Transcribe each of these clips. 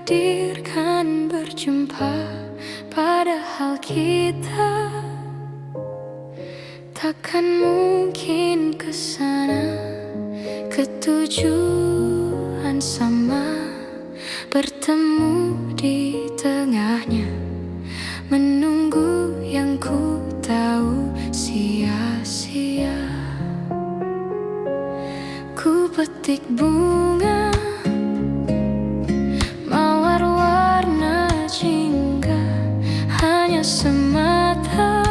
menakdirkan berjumpa, padahal kita takkan mungkin kesana. Ketujuan sama, bertemu di tengahnya, menunggu yang ku tahu sia-sia. Ku petik bunga mawar warna jingga, hanya semata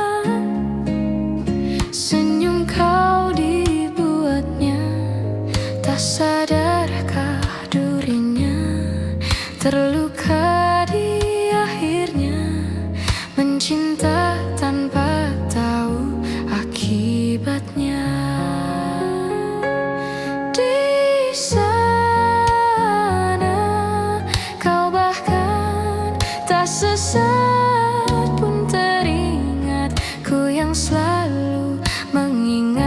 senyum kau dibuatnya. Tak sadarkah durinya terluka di akhirnya, mencinta tanpa tahu akibatnya. Di sana kau bahkan tak sesaat pun teringat, ku yang selalu mengingat.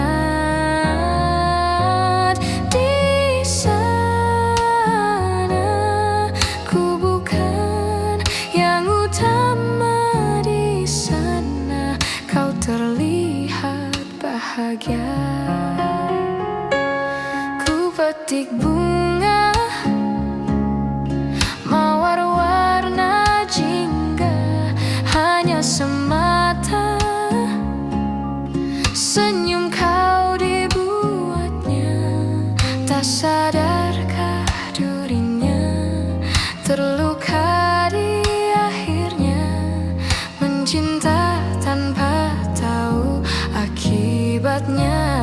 Di sana ku bukan yang utama, di sana kau terlihat bahagia. Petik bunga mawar warna jingga, hanya semata senyum kau dibuatnya. Tak sadarkah durinya terluka di akhirnya, mencinta tanpa tahu akibatnya.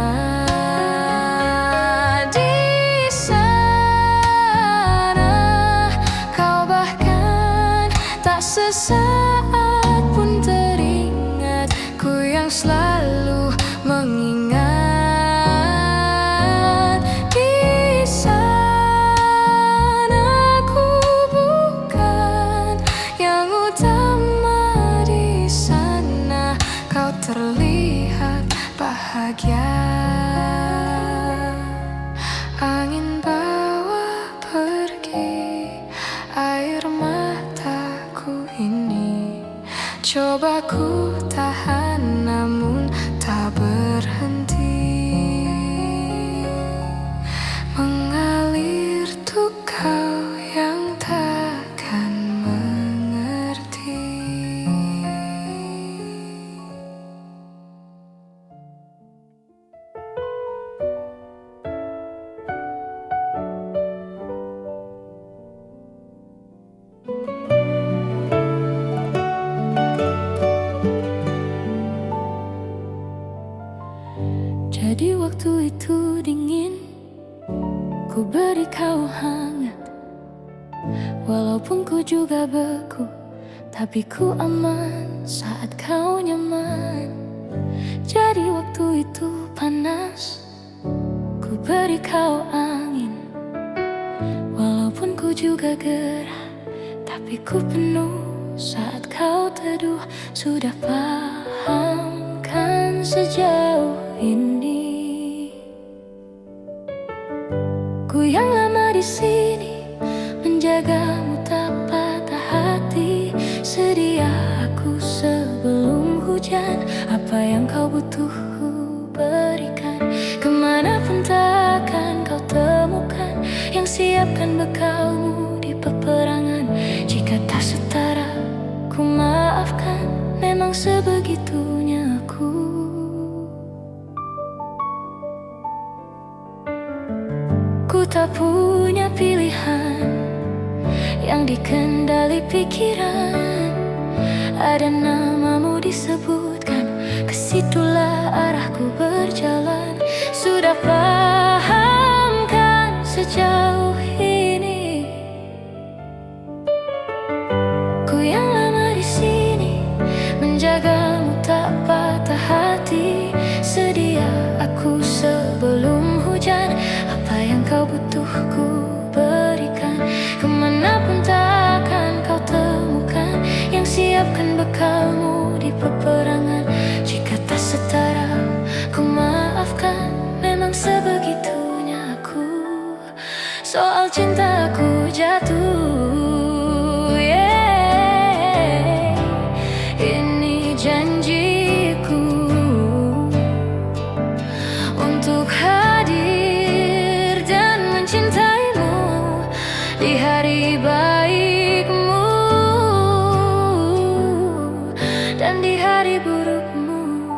Sesaat pun teringat, ku yang selalu mengingat. Di sana ku bukan yang utama, di sana kau terlihat bahagia. Angin bawa pergi air mataku ini, coba ku tahan namun tak berhenti. Mengalir tuh kau yang takkan mengerti. Jadi waktu itu dingin, ku beri kau hangat. Walaupun ku juga beku, tapi ku aman saat kau nyaman. Jadi waktu itu panas, ku beri kau angin. Walaupun ku juga gerah, tapi ku penuh saat kau teduh. Sudah paham kan sejauh ini, ku yang lama di sini menjagamu tak patah hati. Sedia aku sebelum hujan, apa yang kau butuh ku berikan. Kemanapun takkan kau temukan yang siapkan bekalmu di peperangan. Jika tak setara ku maafkan, memang sebegitunya aku. Ku tak punya pilihan yang dikendali pikiran. Ada namamu disebutkan, kesitulah arahku berjalan. Sudah paham kan sejauh ini, ku yang lama di sini menjagamu tak patah hati. Sedia aku sebelum hujan, apa yang kau butuh ku berikan. Kemanapun takkan kau temukan yang siapkan bekalmu di peperangan. Jika tak setara ku maafkan, memang sebegitunya aku. Soal cintaku jatuh mencintaimu di hari baikmu dan di hari burukmu.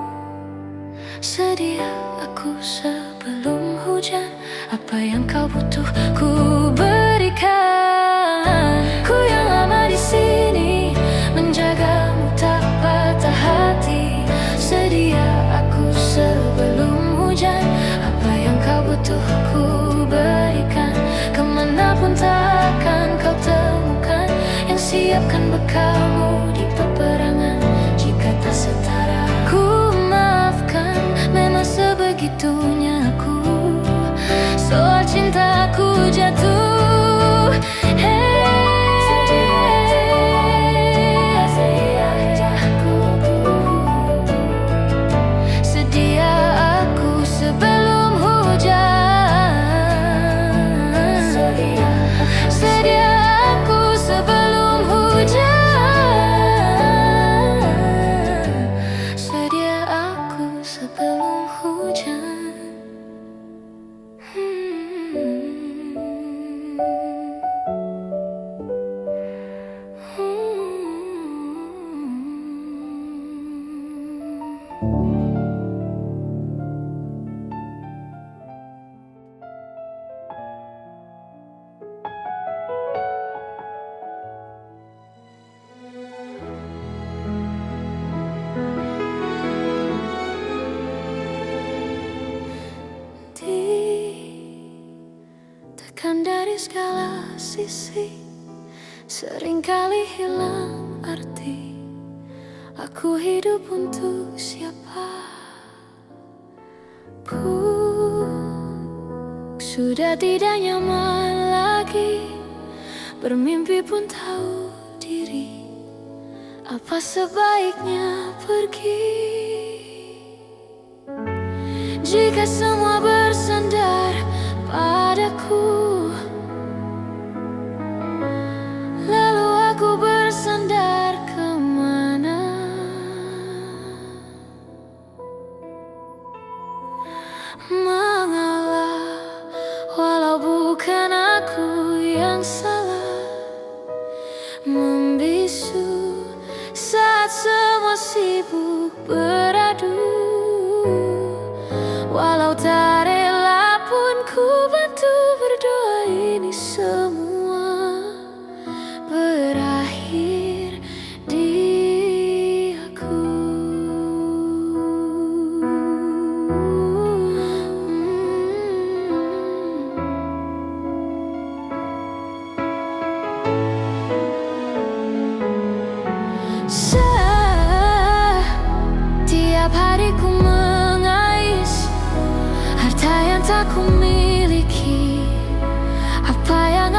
Sedia aku sebelum hujan, apa yang kau butuh ku berikan. Ku yang lama di sini menjagamu tak patah hati. Sedia aku sebelum hujan, apa yang kau butuh ku berikan. Kemanapun takkan kau temukan yang siapkan bekalmu di peperangan. Jika tak setara ku maafkan, memang sebegitunya aku. Soal cintaku jatuh, sedia aku sebelum hujan. Sedia aku sebelum hujan. Sedia aku sebelum hujan. Ditekan dari segala sisi, seringkali hilang arti. Aku hidup untuk siapa pun, sudah tidak nyaman lagi. Bermimpi pun tahu diri, apa sebaiknya pergi. Jika semua bersandar padaku, lalu aku bersandar kemana? Mengalah, walau bukan aku yang salah. Membisu saat semua sibuk beradu. Walau tak rela pun ku bantu berdoa, ini semua berakhir di aku. Setiap hari ku mengais harta yang tak ku miliki. Apa yang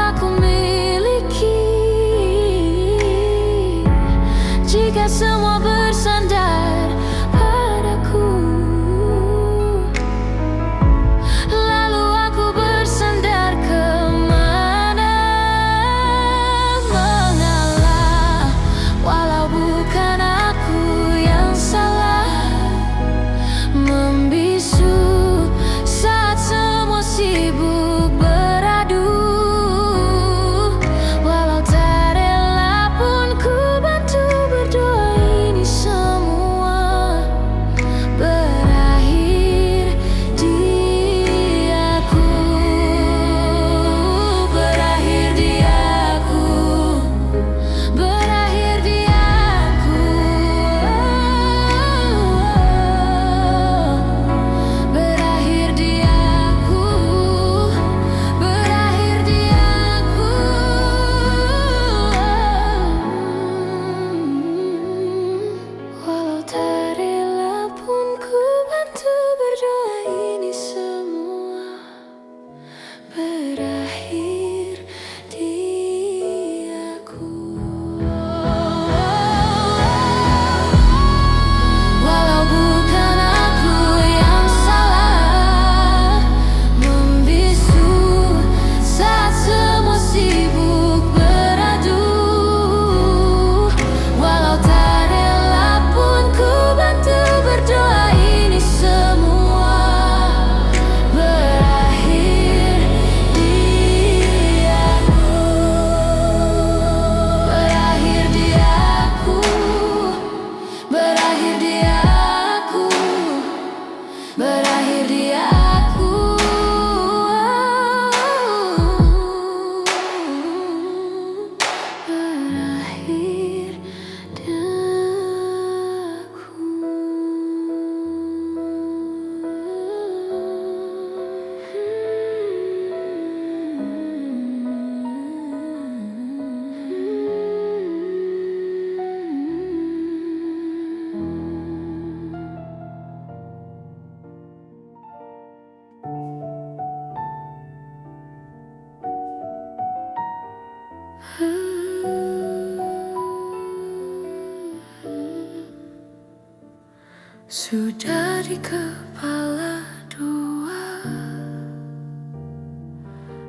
Sudah di kepala dua,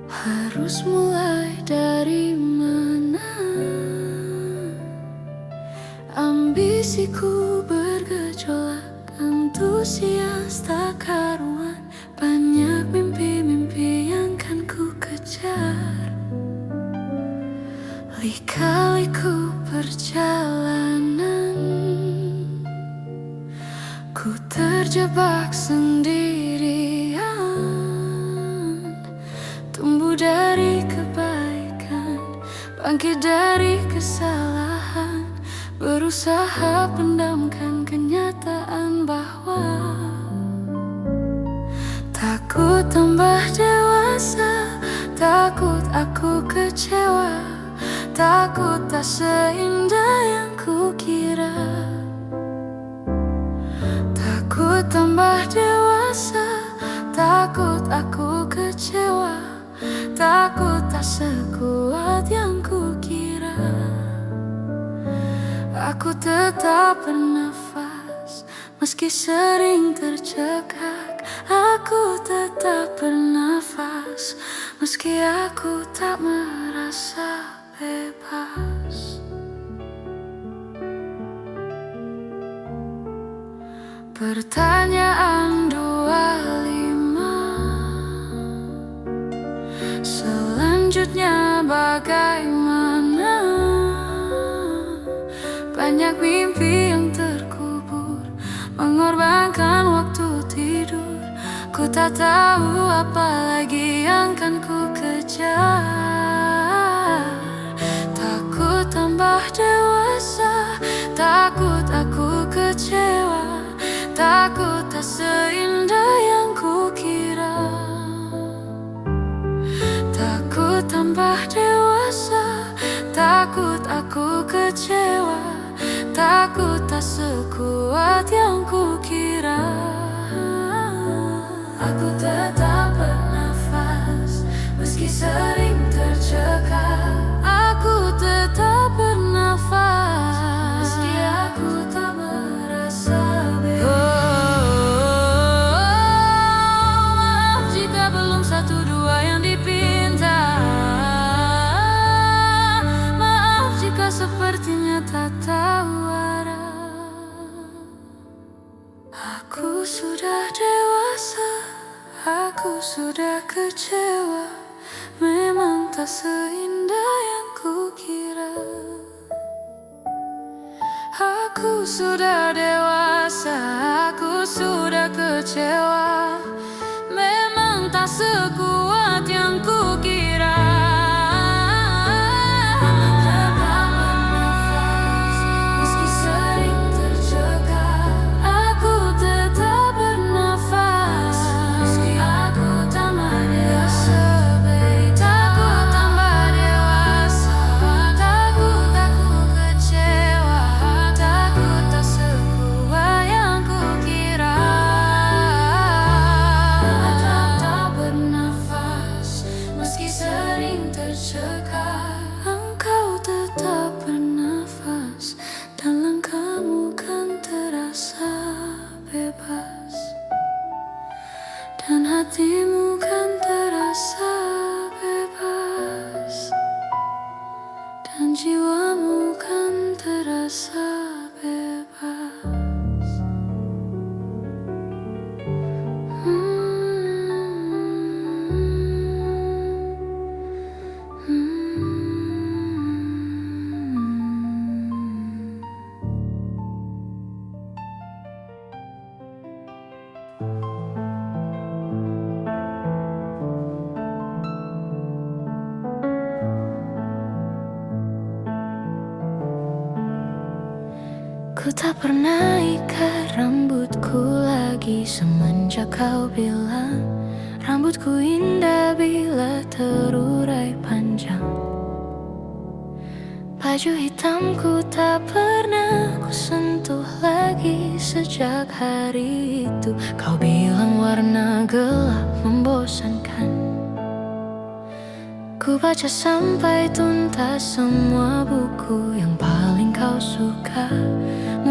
harus mulai dari mana? Ambisiku bergejolak, antusias tak karuan. Banyak mimpi-mimpi yang kan ku kejar. Lika-liku perjalanan, ku terjebak sendirian. Tumbuh dari kebaikan, bangkit dari kesalahan, berusaha pendamkan kenyataan bahwa takut tambah dewasa, takut aku kecewa, takut tak seindah yang kukira. Takut tambah dewasa, takut aku kecewa, takut tak sekuat yang kukira. Aku tetap bernafas, meski sering tercekak. Aku tetap bernafas, meski aku tak merasa bebas. Pertanyaan 25, selanjutnya bagaimana? Banyak mimpi yang terkubur, mengorbankan waktu tidur. Ku tak tahu apa lagi yang kan ku kejar. Takut tambah dewasa, takut aku kecewa, takut tak seindah yang kukira. Takut tambah dewasa, takut aku kecewa, takut tak sekuat yang kukira. Aku tetap bernafas, meski sering tercekak. Aku tetap bernafas, meski aku tak merasa bebas. Maaf jika belum satu dua yang dipinta. Maaf jika sepertinya tak tahu arah. Aku sudah dewasa, aku sudah kecewa, memang tak seindah yang kukira. Aku sudah dewasa, aku sudah kecewa, memang tak sekuat yang kukira. Engkau tetap bernafas, dan langkahmu kan terasa bebas, dan hatimu kan terasa bebas, dan jiwamu kan terasa bebas. Ku tak pernah ikat rambutku lagi semenjak kau bilang rambutku indah bila terurai panjang. Baju hitamku tak pernah ku sentuh lagi sejak hari itu. Kau bilang warna gelap membosankan. Ku baca sampai tuntas semua buku yang paling kau suka.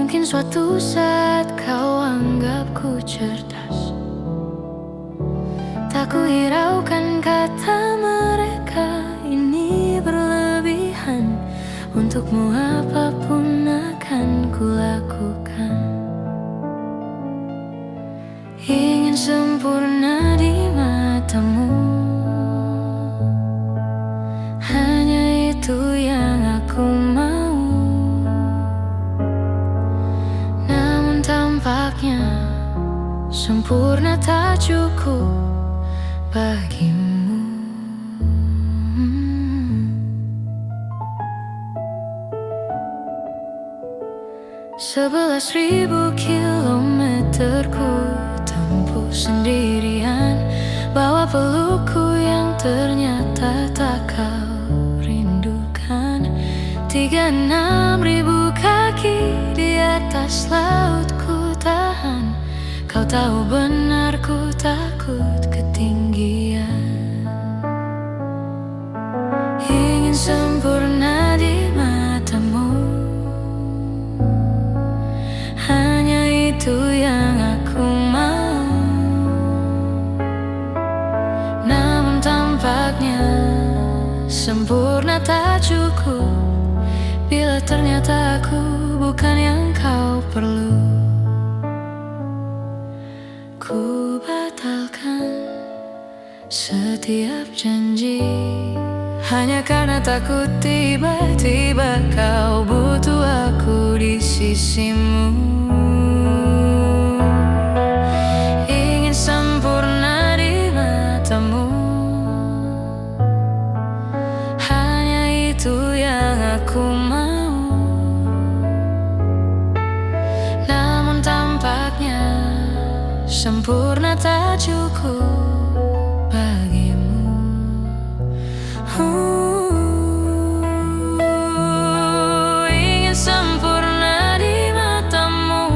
mungkin suatu saat kau anggapku cerdas. Tak kuhiraukan kata mereka ini berlebihan. Untukmu apapun akan kulakukan. Ingin sempurna di matamu, hanya itu yang aku mau. Namun tampaknya sempurna tak cukup bagimu. 11.000 kilometer ku tempuh sendirian, bawa pelukku yang ternyata tak kau rindukan. 36.000 kaki di atas laut ku tahan. Kau tahu benar ku takut ketinggian. Ingin sempurna di matamu, hanya itu yang aku mau. Namun tampaknya sempurna tak cukup bila ternyata aku bukan yang kau perlu. Ku batalkan setiap janji hanya karena takut tiba-tiba kau butuh aku di sisimu. Ingin sempurna di matamu, hanya itu yang aku mau. Namun tampaknya sempurna tak cukup bagimu. Ingin sempurna di matamu,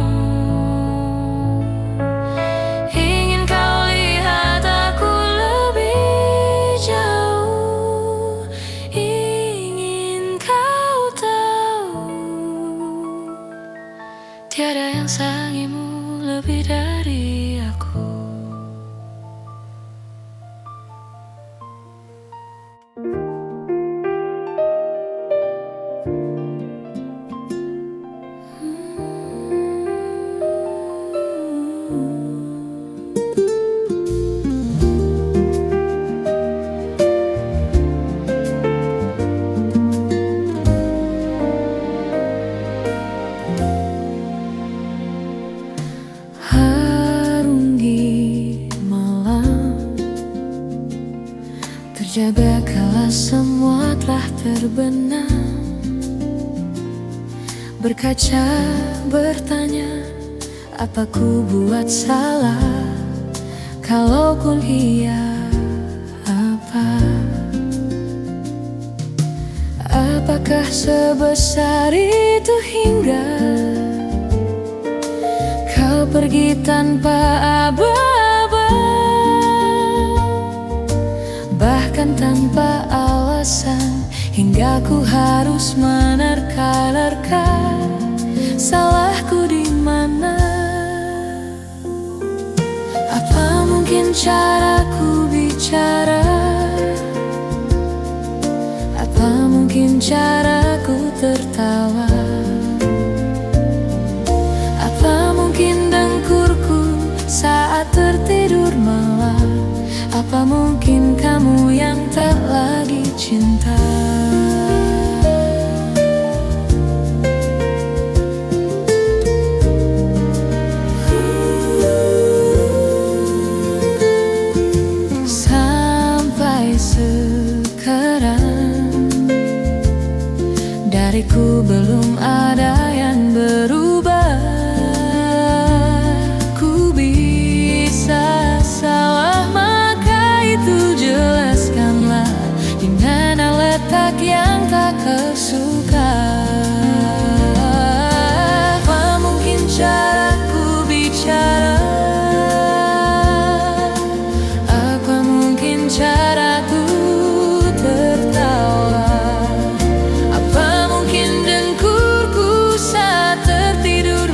ingin kau lihat aku lebih jauh, ingin kau tahu tiada yang sayangimu lebih dari aku. Terjaga kala semua telah terbenam. Berkaca bertanya, apa ku buat salah? Kalaupun iya, apa? Apakah sebesar itu hingga kau pergi tanpa aba-aba, bahkan tanpa alasan, hingga ku harus menerka-nerka salahku di mana? Apa mungkin caraku bicara? Apa mungkin caraku tertawa? Apa mungkin dengkurku saat tertidur malam? Apa mungkin kamu yang tak lagi cinta? Sampai sekarang dariku belum ada yang berubah. Ku bisa salah, maka itu jelaskanlah di mana letak yang tak kau suka. Apa mungkin caraku bicara? Apa mungkin caraku tertawa? Apa mungkin dengkurku saat tertidur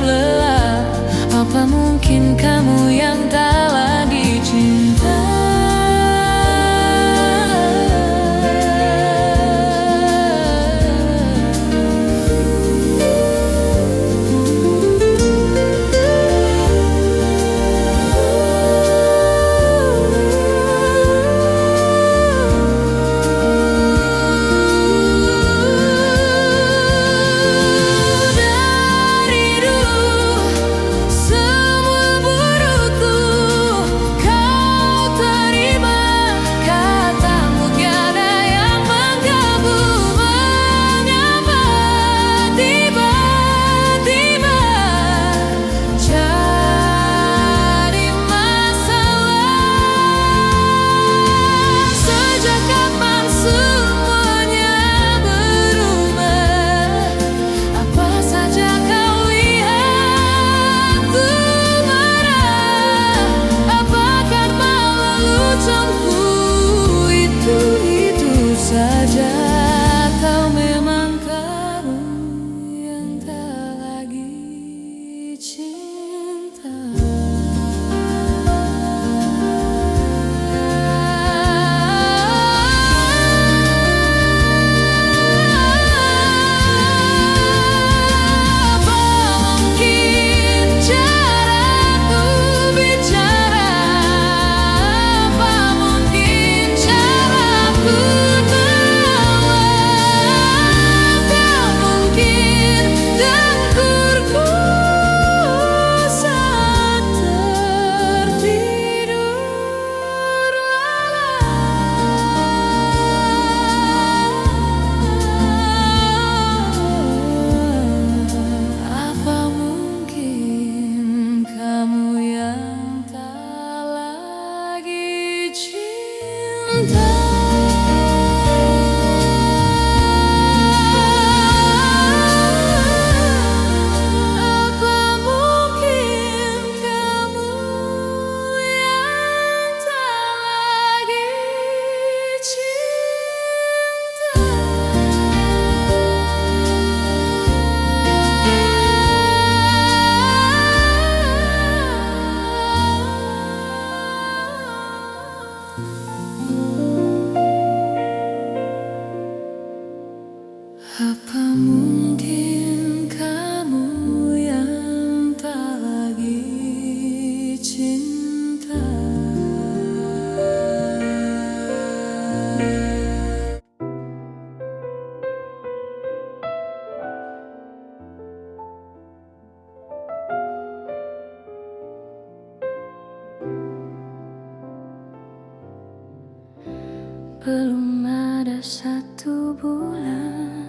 belum ada 1 bulan.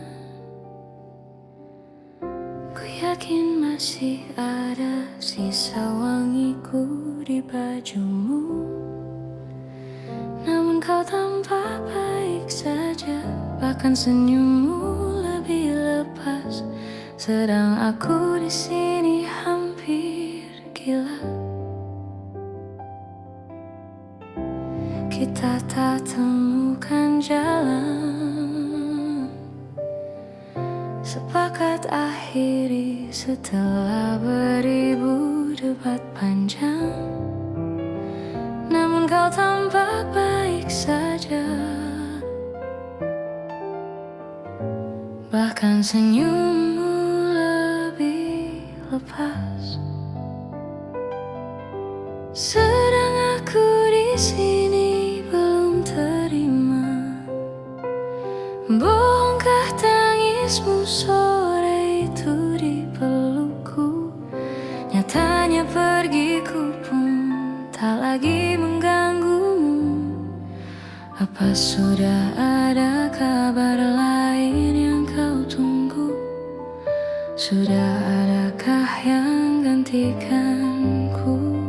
Ku yakin masih ada sisa wangiku di bajumu. Namun kau tampak baik saja, bahkan senyummu lebih lepas. Sedang aku di sini hampir gila. Kita tak temukan jalan, sepakat akhiri setelah beribu debat panjang. Namun kau tampak baik saja, bahkan senyummu lebih lepas. Sedang aku di sini belum terima. Bohongkah tangismu sore itu di pelukku? Nyatanya pergiku pun tak lagi mengganggumu. Apa sudah ada kabar lain yang kau tunggu? Sudah adakah yang gantikanku,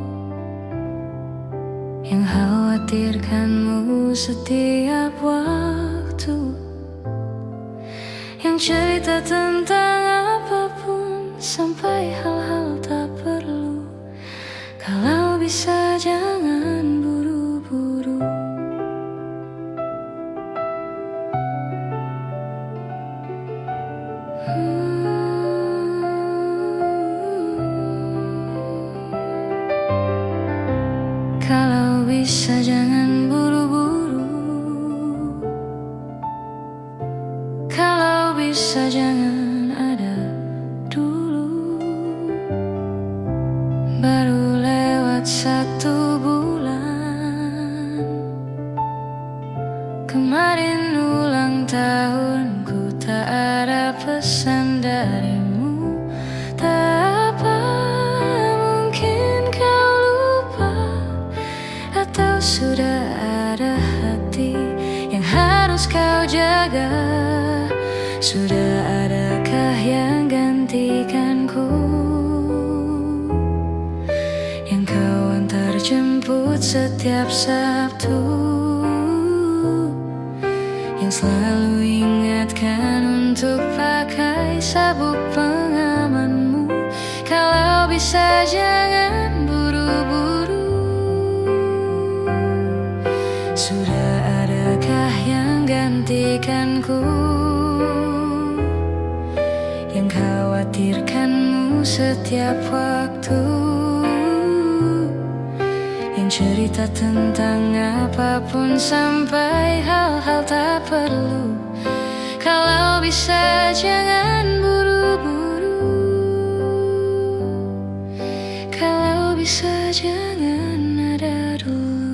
yang khawatirkanmu setiap waktu, yang cerita tentang apapun sampai hal-hal tak perlu? Kalau bisa jangan buru-buru. Kalau bisa jangan buru-buru. Kalau bisa jangan ada dulu. Baru lewat 1 bulan. Kemarin ulang tahunku, tak ada pesan darimu. Tak apa, mungkin kau lupa, atau sudah ada hati yang harus kau jaga. Sudah adakah yang gantikanku, yang kau antar jemput setiap Sabtu, yang selalu ingatkan untuk pakai sabuk pengamanmu? Kalau bisa jangan buru-buru. Sudah adakah yang gantikanku, yang khawatirkanmu setiap waktu, yang cerita tentang apapun sampai hal-hal tak perlu? Kalau bisa jangan buru-buru. Kalau bisa jangan ada dulu.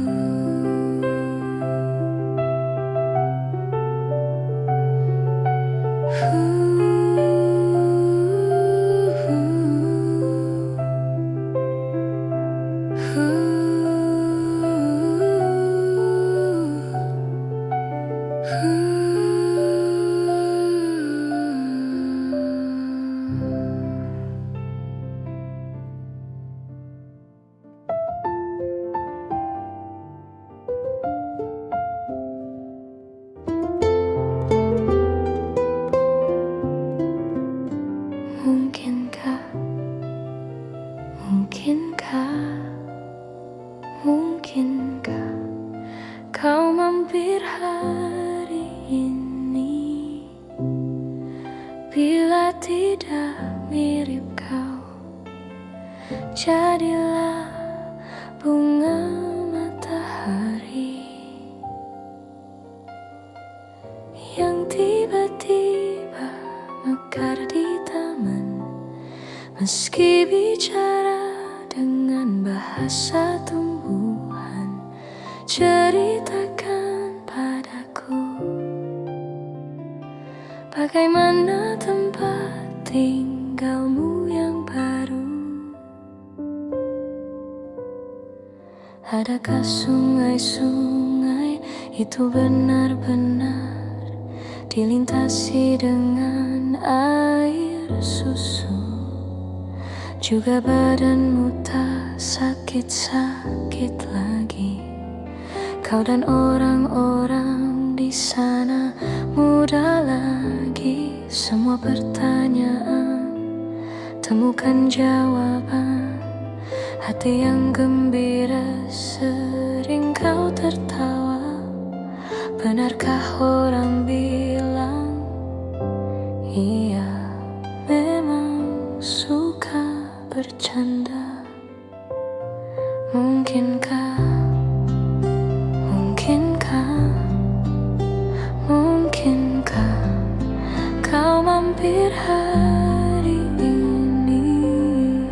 Mungkinkah, mungkinkah, mungkinkah kau mampir hari ini? Bila tidak mirip kau, jadilah bunga matahari yang tiba-tiba mekar di taman. Meski bicara dengan bahasa tumbuhan, ceritakan padaku bagaimana tempat tinggalmu yang baru. Adakah sungai-sungai itu benar-benar dilintasi dengan air susu. Juga badanmu tak sakit-sakit lagi. Kau dan orang-orang di sana muda lagi. Semua pertanyaan temukan jawaban. Hati yang gembira sering kau tertawa. Benarkah orang bilang ia memang suka bercanda? Mungkinkah kau mampir hari ini?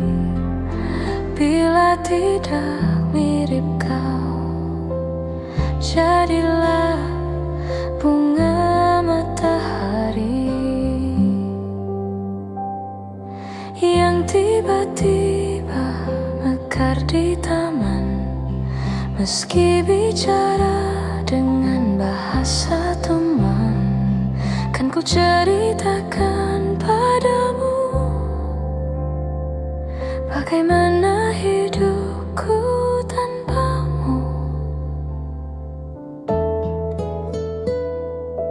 Bila tidak mirip kau, jadilah bunga matahari yang tiba-tiba mekar di taman. Meski bicara dengan bahasa teman, kan ku ceritakan padamu bagaimana hidupku tanpamu.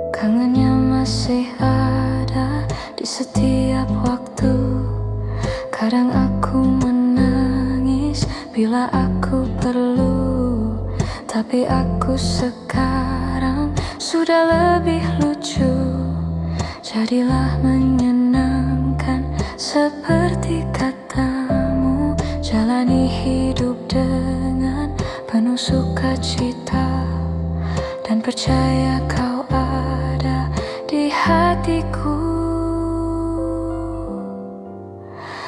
Kangennya masih ada di setiap waktu. Kadang aku menangis bila aku perlu, tapi aku sekarang sudah lebih lucu. Jadilah menyenangkan seperti katamu. Jalani hidup dengan penuh sukacita, dan percaya kau ada di hatiku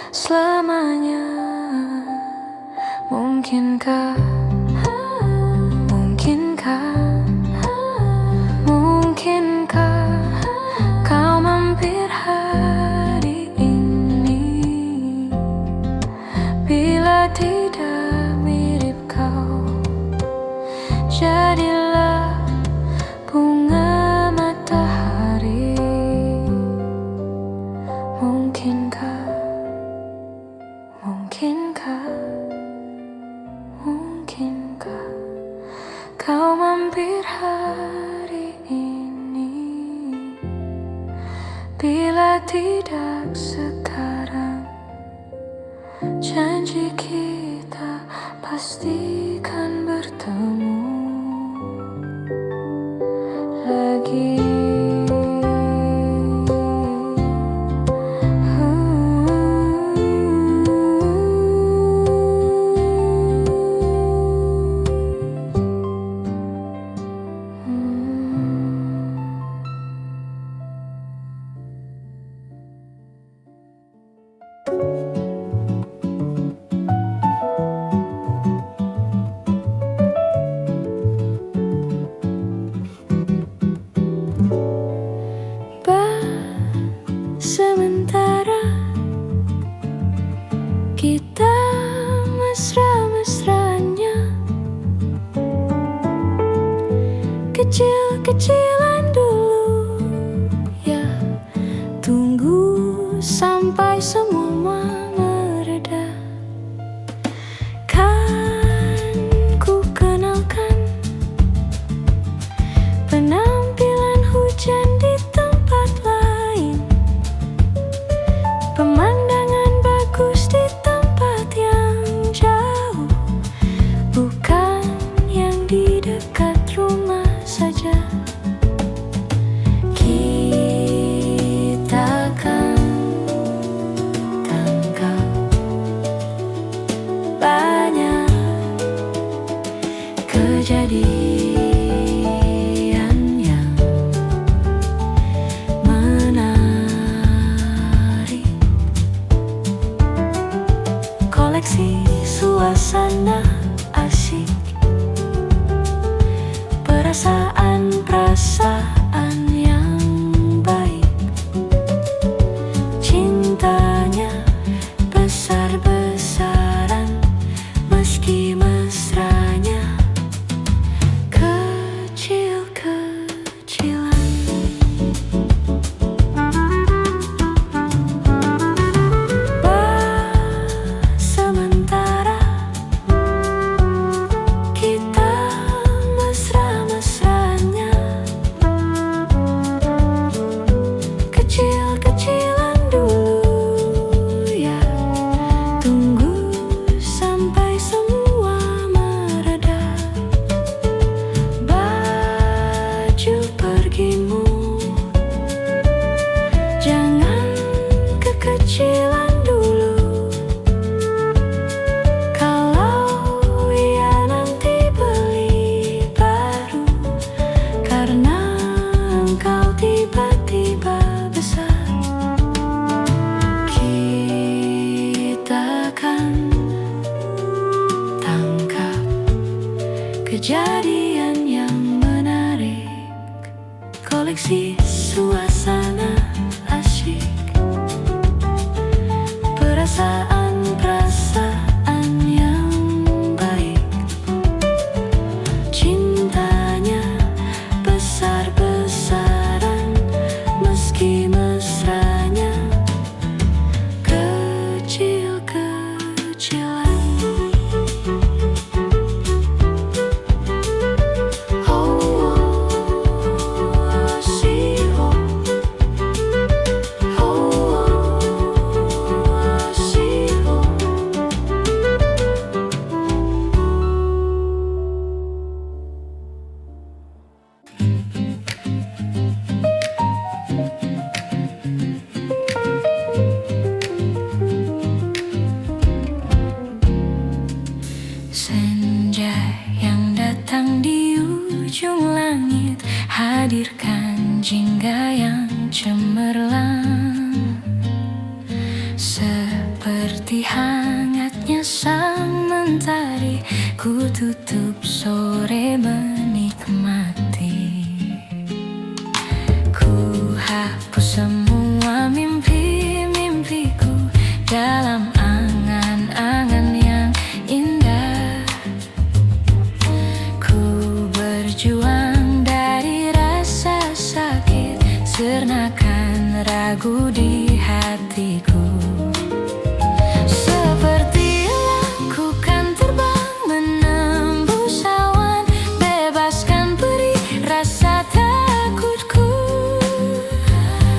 selamanya. Mungkinkah kau mampir hari ini? Bila tidak mirip kau, jadilah bunga matahari. Mungkinkah kau mampir hari ini? Bila tidak sekarang, janji kita pastikan bertemu lagi. Sementara kita mesra-mesranya, kecil-kecilan dulu ya. Tunggu sampai semua mereda. Kan ku kenalkan penampilan hujan di tempat lain. Pemandangan bagus di tempat yang jauh, bukan yang di dekat rumah saja. dirimu. Jangan kekecilan dulu. Kalau ia nanti beli baru, karena engkau tiba-tiba besar, kita akan tangkap kejadian yang menarik. Koleksi suasana asyik, perasaan yang baik. Cintanya besar-besaran, meski mesranya kecil-kecilan. Senja yang datang di ujung langit, hadirkan jingga yang cemerlang. Seperti hangatnya sang mentari, ku tutup sore menikmati. Ku hapus semua mimpi-mimpiku dalam angan-angan yang indah. Ku berjuang dari rasa sakit, sernakan ragu di hatiku. Seperti elang ku kan terbang menembus awan, bebaskan perih rasa takutku.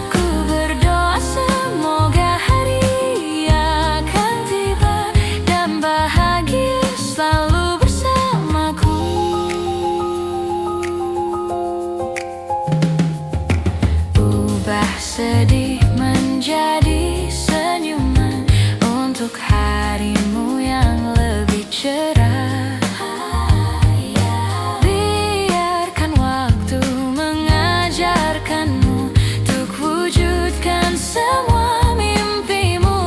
Ku berdoa semoga hari akan tiba dan bahagia selalu bersamaku. Ubah sedih menjadi senyuman untuk harimu yang lebih cerah. Biarkan waktu mengajarkanmu untuk wujudkan semua mimpimu.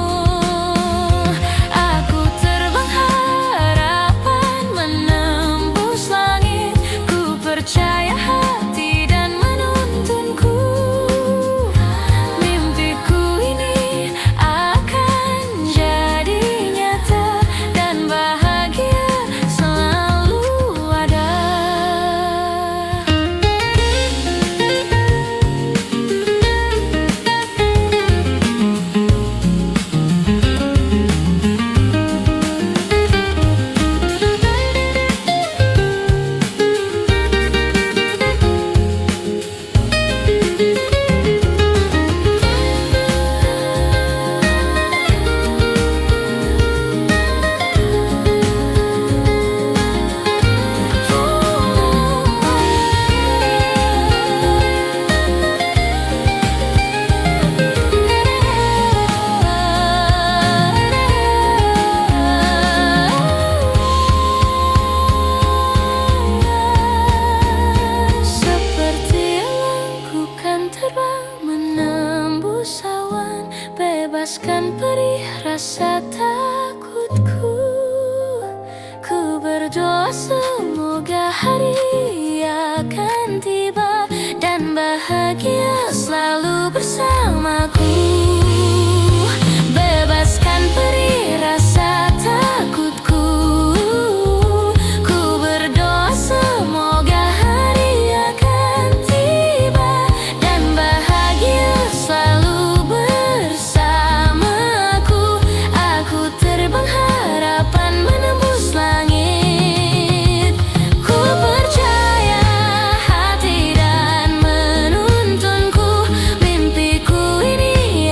Aku terbang harapan menembus langit, ku percaya hati dan menuntunku. Mimpiku ini akan jadi nyata dan bahagia selalu ada. Seperti elang ku kan terbang menembus awan, bebaskan perih rasa takutku. Ku berdoa semoga hari akan tiba dan bahagia selalu bersamaku. Bebaskan perih rasa takutku. Ku berdoa semoga hari akan tiba dan bahagia selalu bersamaku. Aku terbang harapan menembus langit, ku percaya hati dan menuntunku. Mimpiku ini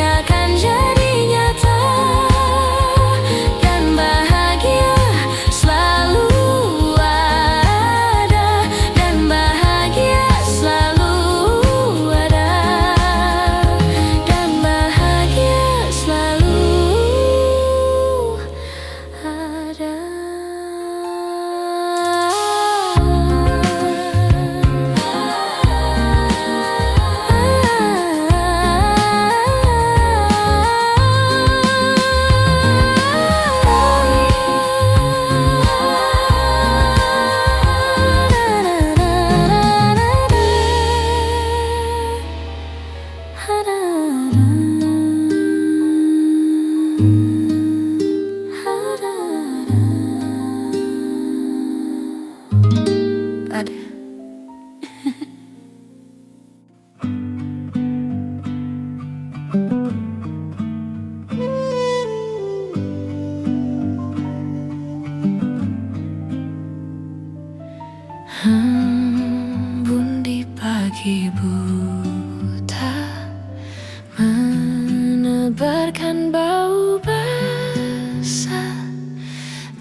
biarkan bau basah.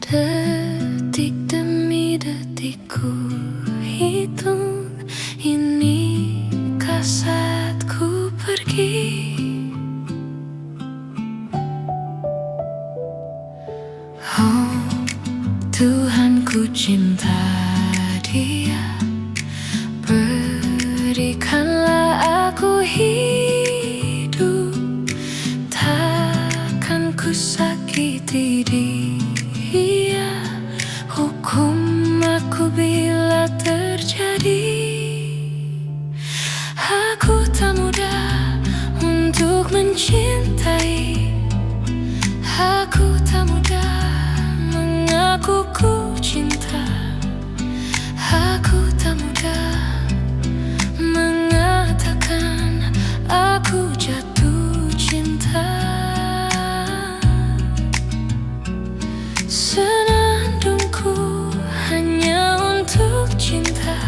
Detik demi detik ku hitung, inikah saatku pergi. Oh Tuhan, ku cinta dia, berikanlah aku hidup. Takkan ku sakiti dia, hukum aku bila terjadi. Aku tak mudah untuk mencintai, aku tak mudah mengaku ku cinta, aku tak mudah mengatakan aku jatuh cinta. Senandungku hanya untuk cinta,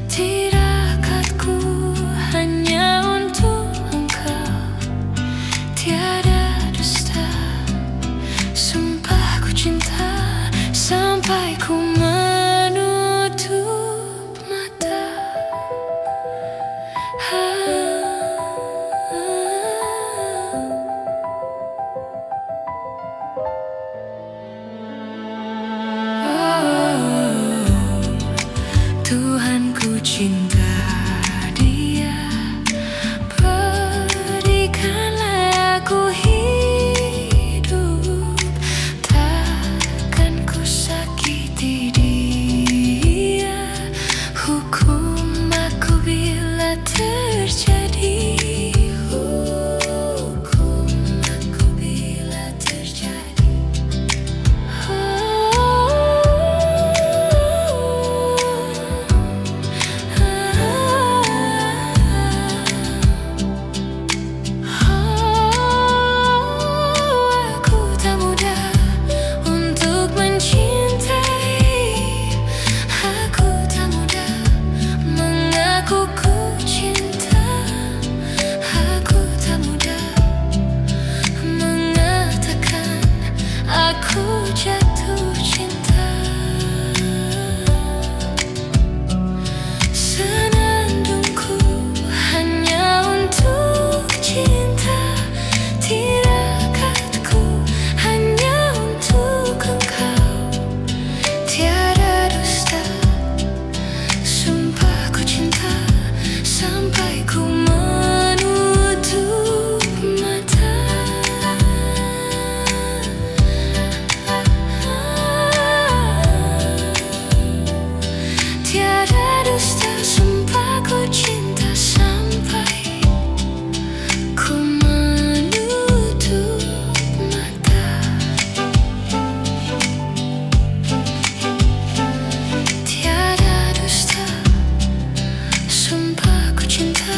tirakatku hanya untuk engkau. Tiada dusta, sumpah ku cinta sampai ku menutup mata. Tuhan, ku cinta dia, berikanlah aku hidup. Takkan ku sakiti dia, hukum aku bila terjadi. Hukum aku bila terjadi. Aku tak mudah untuk mencintai, aku tak mudah mengaku ku cinta, aku tak mudah mengatakan aku jatuh cinta. Senandungku hanya untuk cinta, tirakatku hanya untuk engkau. Tiada dusta, sumpah ku cinta sampai ku menutup mata. Tiada dusta, sumpah ku cinta sampai ku menutup mata. Tiada dusta, sumpah ku cinta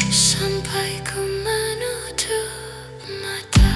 sampai ku menutup mata.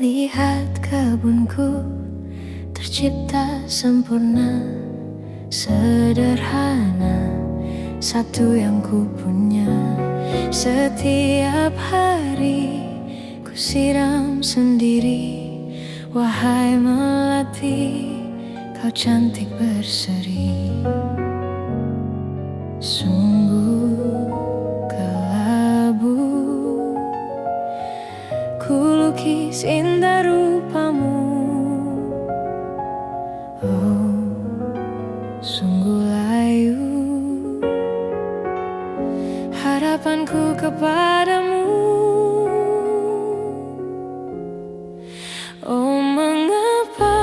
Lihat kebunku tercipta sempurna, sederhana, satu yang ku punya. Setiap hari ku siram sendiri, wahai melati, kau cantik berseri. Sungguh kelabu ku lukis indah rupamu. Oh, sungguh layu harapanku kepadamu. Oh, mengapa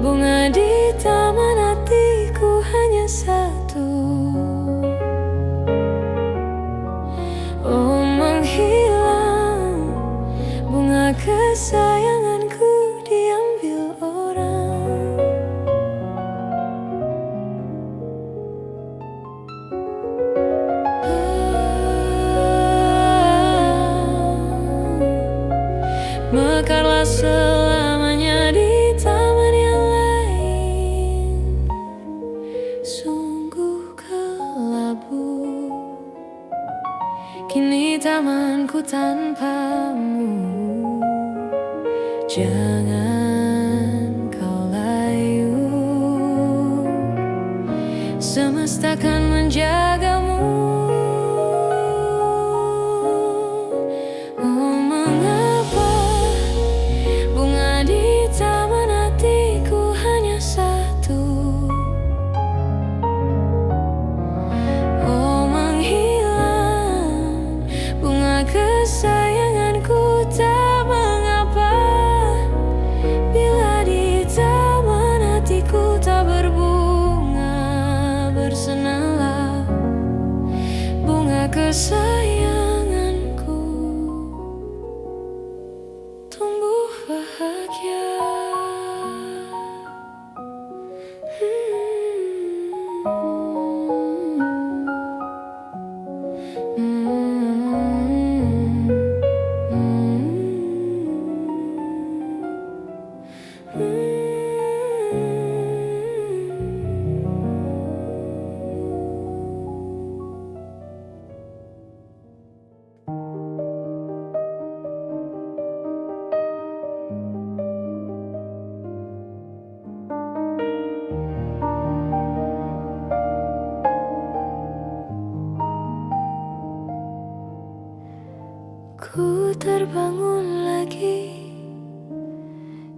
bunga di taman kesayanganku diambil orang. Mekarlah selamanya di taman yang lain. Sungguh kelabu kini tamanku tanpamu. Jangan kau layu, semesta kan menjagamu. Oh, mengapa bunga di taman hatiku hanya satu? Oh, menghilang bunga kesayanganku tak mengapa, bila di taman hatiku tak berbunga. Bersenanglah bunga kesayanganku tumbuh bahagia. Ku terbangun lagi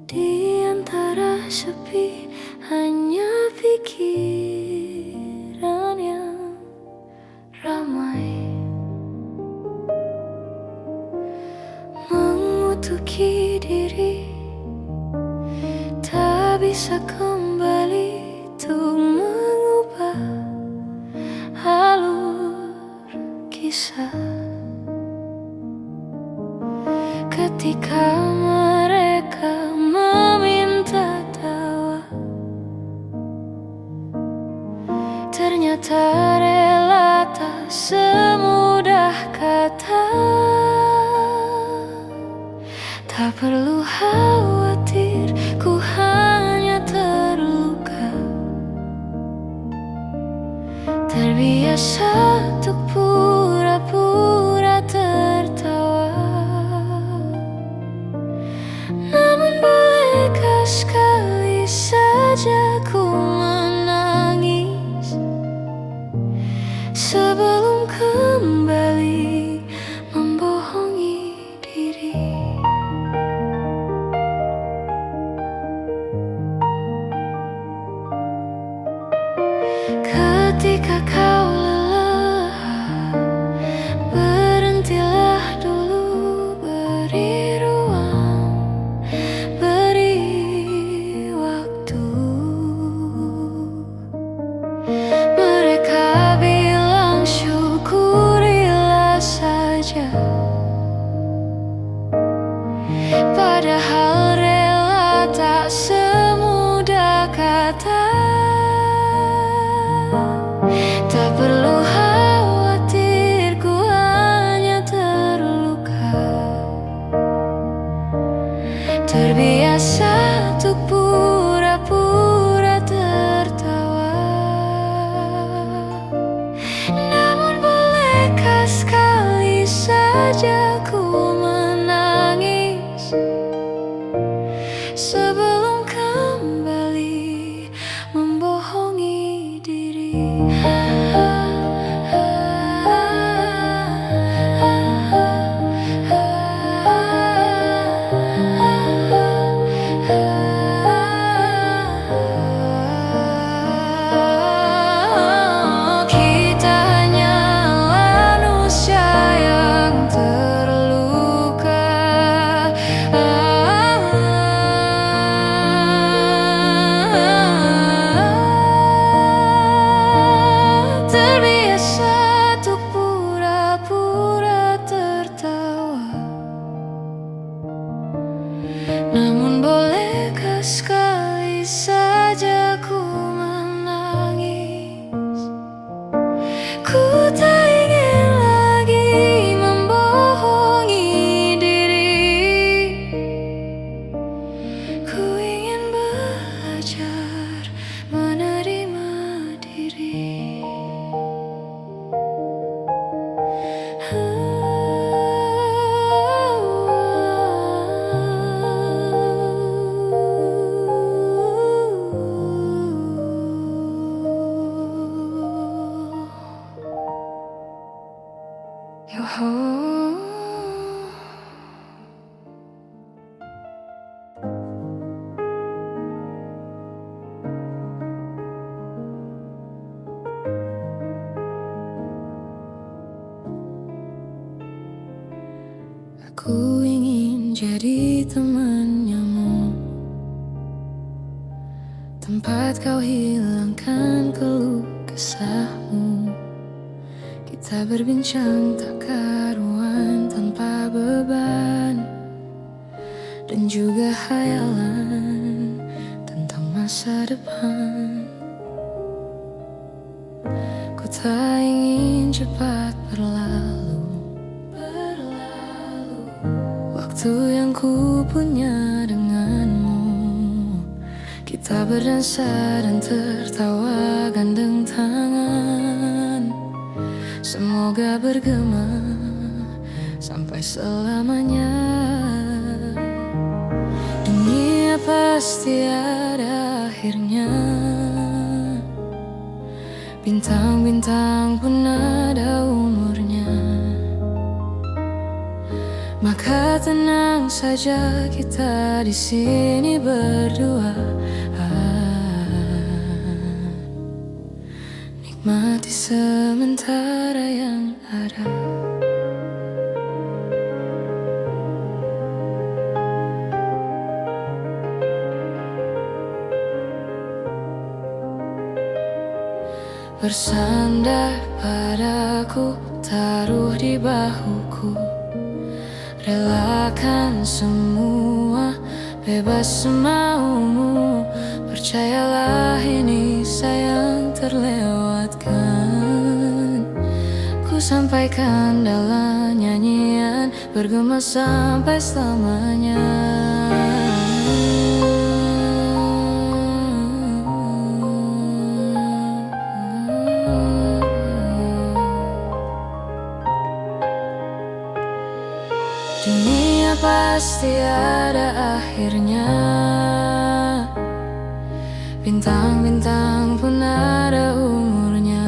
di antara sepi, hanya pikiran yang ramai mengutuki diri, tak bisa kembali untuk mengubah alur kisah. Ketika mereka meminta tawa, ternyata rela tak semudah kata. Tak perlu khawatir, ku hanya terluka, terbiasa untuk pura-pura tertawa. Namun bolehkah sekali saja ku menangis sebelum kembali membohongi diri. Ketika kau lelah, berhentilah dulu, beri ruang, beri waktu. Mereka bilang syukurilah saja, padahal rela tak semudah kata. Tak perlu khawatir, ku hanya terluka, terbiasa untuk pura-pura tertawa. Namun bolehkah sekali saja ku menangis sebelum kembali membohongi diri. sekali saja ku menangis. Ku tak ingin lagi membohongi diri. Ku ingin belajar menerima diri. Aku ingin jadi temanmu, tempat kau hilangkan keluh kesahmu. Kita berbincang tak karuan tanpa beban, dan juga hayalan tentang masa depan. Ku tak ingin cepat berlalu waktu yang ku punya denganmu. Kita berdansa dan tertawa gandeng tangan. Semoga bergema sampai selamanya. Dunia pasti ada akhirnya. Bintang-bintang pun ada umurnya. Maka tenang saja kita di sini berdua. Nikmati sementara yang ada. Bersandar padaku, taruh di bahuku. Relakan semua, bebas semaumu. Percayalah ini sayang terlewatkan. Ku sampaikan dalam nyanyian, bergema sampai selamanya. Dunia pasti ada akhirnya. Bintang-bintang pun ada umurnya.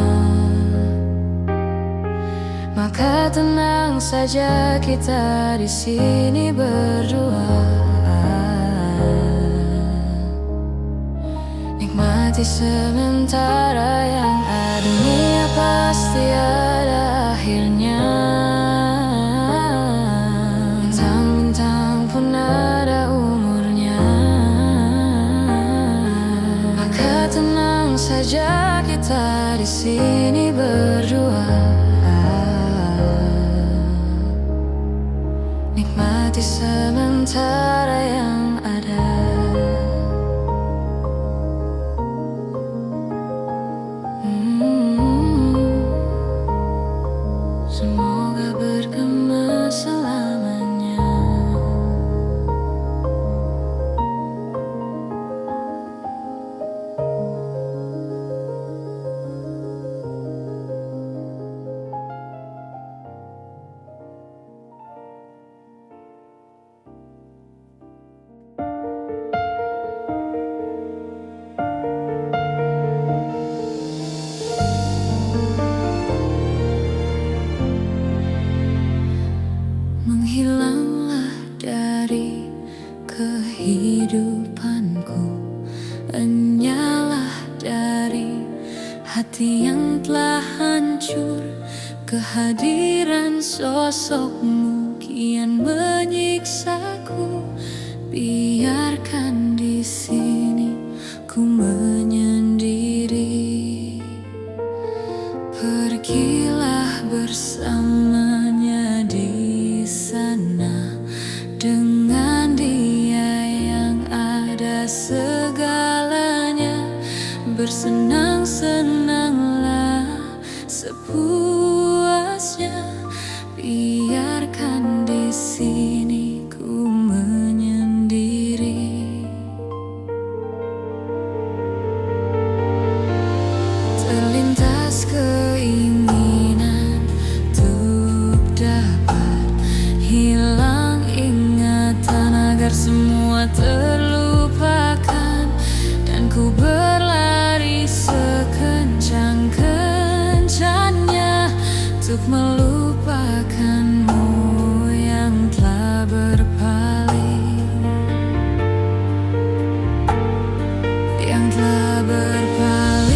Maka tenang saja kita di sini berdua. Nikmati sementara yang ada. Dunia pasti ada akhirnya. Saja kita di sini berdua. Nikmati sementara yang ada. Semoga bergema selamanya. Menghilanglah dari kehidupanku, enyalah dari hati yang telah hancur. Kehadiran sosokmu kian menyiksaku. Biarkan di sini ku menyendiri. Pergilah bersamanya di sana dengan dia yang ada bersenang-senanglah sepuasnya. Biarkan di sini ku menyendiri. Terlintas keinginan untuk dapat hilang ingatan agar semua terlupakan, dan ku berlari sekencang-kencangnya untuk melupakanmu yang telah berpaling, yang telah berpaling.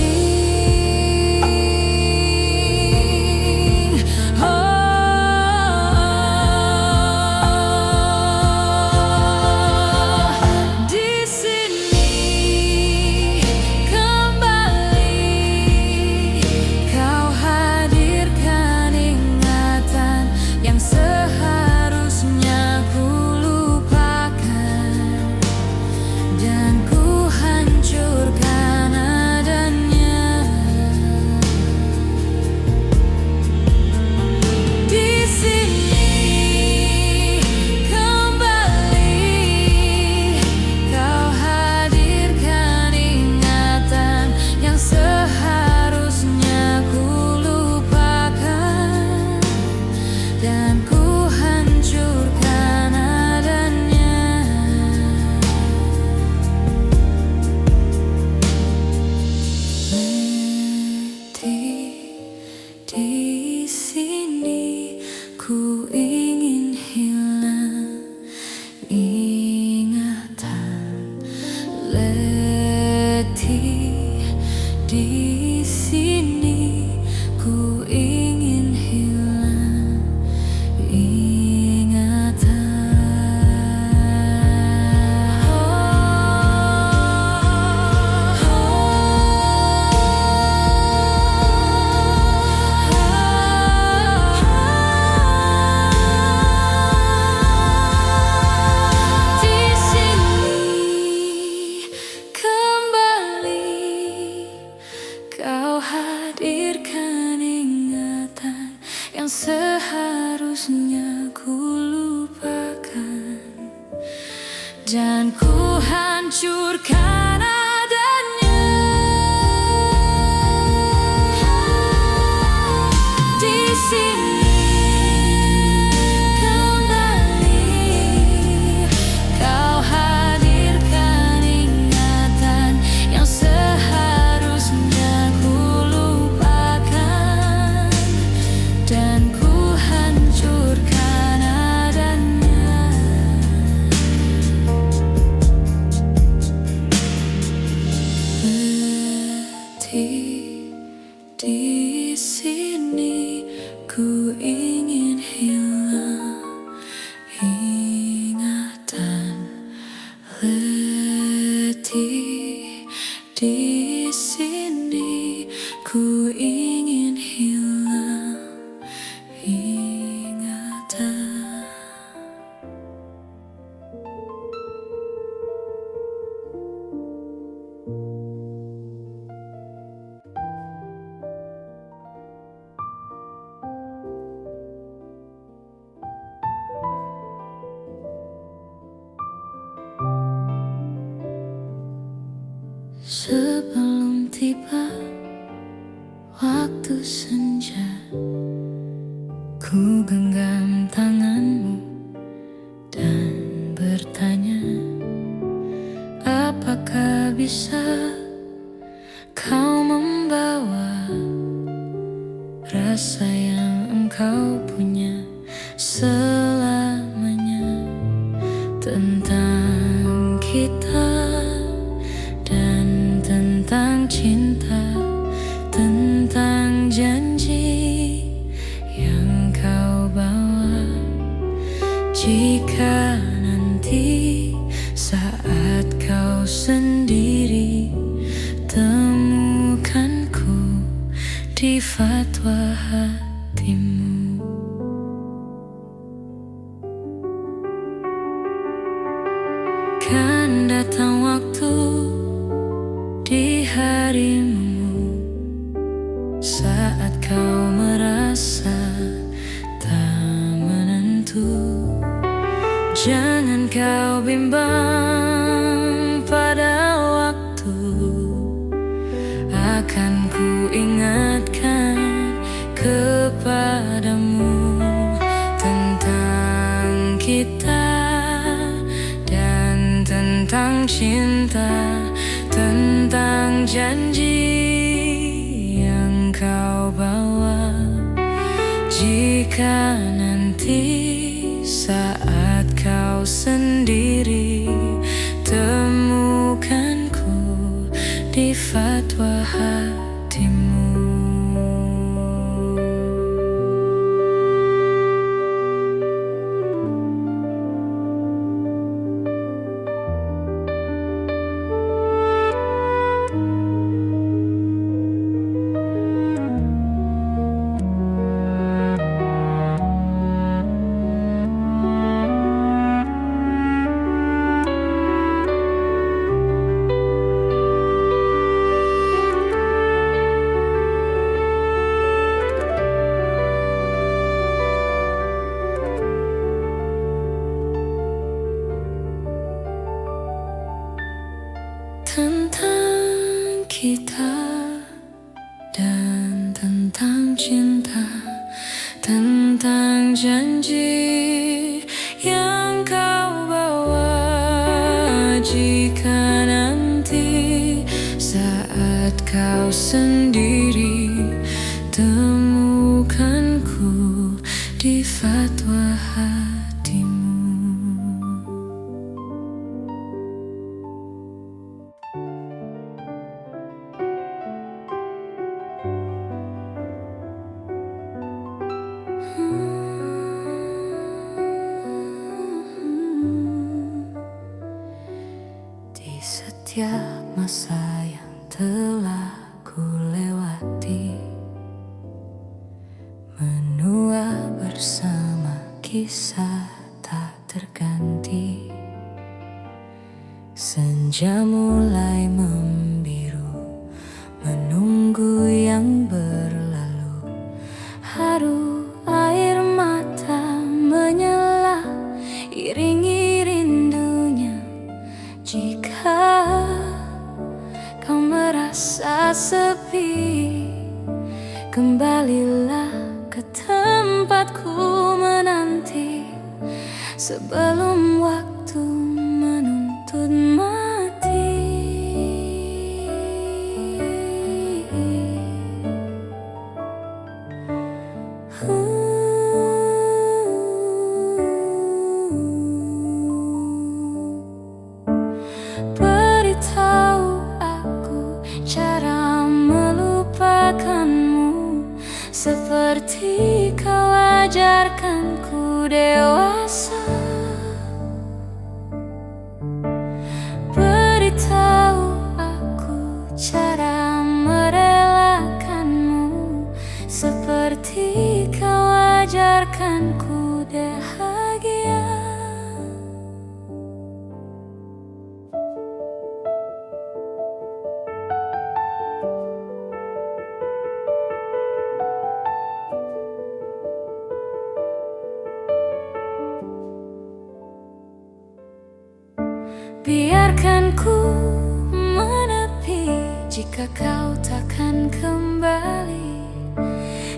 Di sini ku ingin hilang ingatan, letih. Di sini ku ingin hilang ingatan. Kau hadirkan ingatan yang seharusnya ku lupakan, dan ku hancurkan adanya. Di sini di sini ku ingin hilang ingatan, letih. Di sini ku ingin hilang ingatan. Sebelum tiba waktu senja, ku genggam tanganmu dan bertanya, apakah bisa kau membawa rasa yang engkau punya selamanya tentang kita, tentang cinta, tentang janji yang kau bawa. Jika nanti saat kau sendiri temukanku di fatwa hatimu. Kan datang waktu di harimu saat kau merasa tak menentu. Jangan kau bimbang pada waktu, akan ku ingatkan kepadamu tentang kita dan tentang cinta, tentang janji yang kau bawa. Jika nanti saat kau sendiri, temukanku di fatwa hatimu. Tentang kita dan tentang cinta, tentang janji yang kau bawa. Jika nanti saat kau sendiri, temukanku di fatwa hatimu. Di setiap masa yang telah ku lewati, menua bersama kisah tak terganti. Senja mulai membiru, menunggu yang berlalu. Haru air mata menyela, iringi rindunya. Jika kau merasa sepi, kembalilah ke tempatku menanti, sebelum waktu menuntut mati. Beritahu aku cara melupakanmu, seperti kau ajarkanku dewasa. Beritahu aku cara merelakanmu, seperti kau ajarkanku bahagia. Biarkan ku menepi jika kau takkan kembali,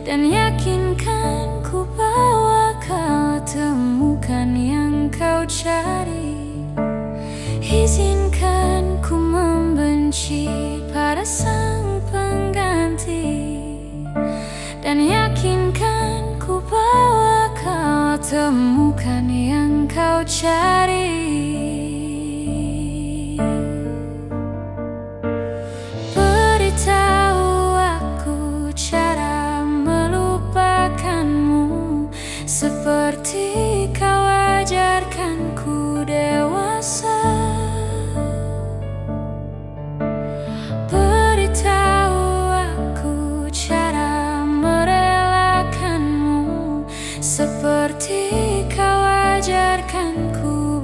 dan yakinkan ku bahwa kau temukan yang kau cari. Izinkan ku membenci pada sang pengganti, dan yakinkan ku bahwa kau temukan yang kau cari. Beritahu aku cara melupakanmu, seperti kau ajarkanku dewasa. Beritahu aku cara merelakanmu, seperti kau ajarkanku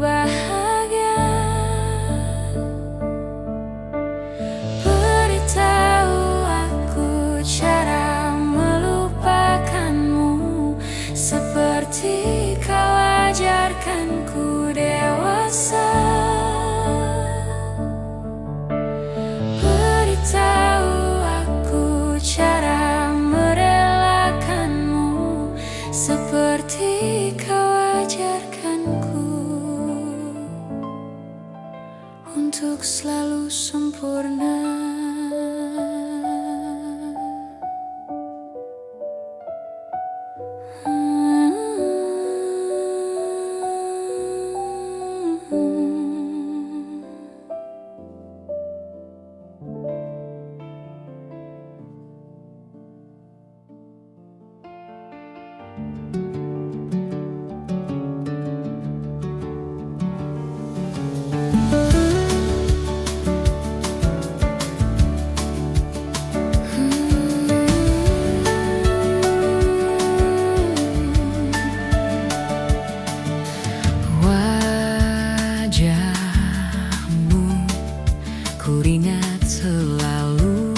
untuk selalu sempurna. Wajahmu ku ingat selalu,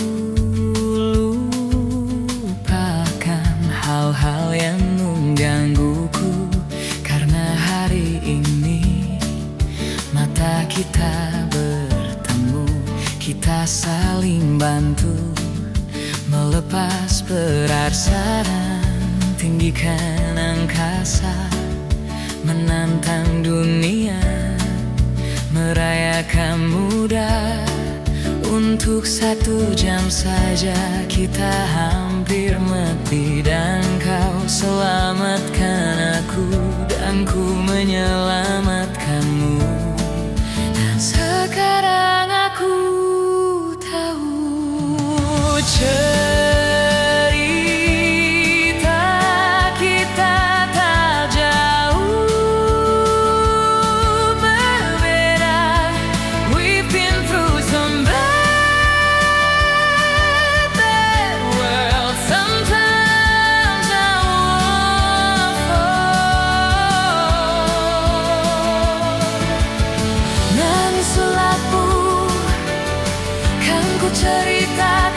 lupakan hal-hal yang menggangguku. Karena hari ini mata kita bertemu, kita saling bantu melepas berat sarang, tinggikan angkasa, menantang dunia, merayakan muda. Untuk 1 jam saja kita hampir mati, dan kau selamatkan aku, dan ku menyelamatkanmu. Dan sekarang aku tahu Cerita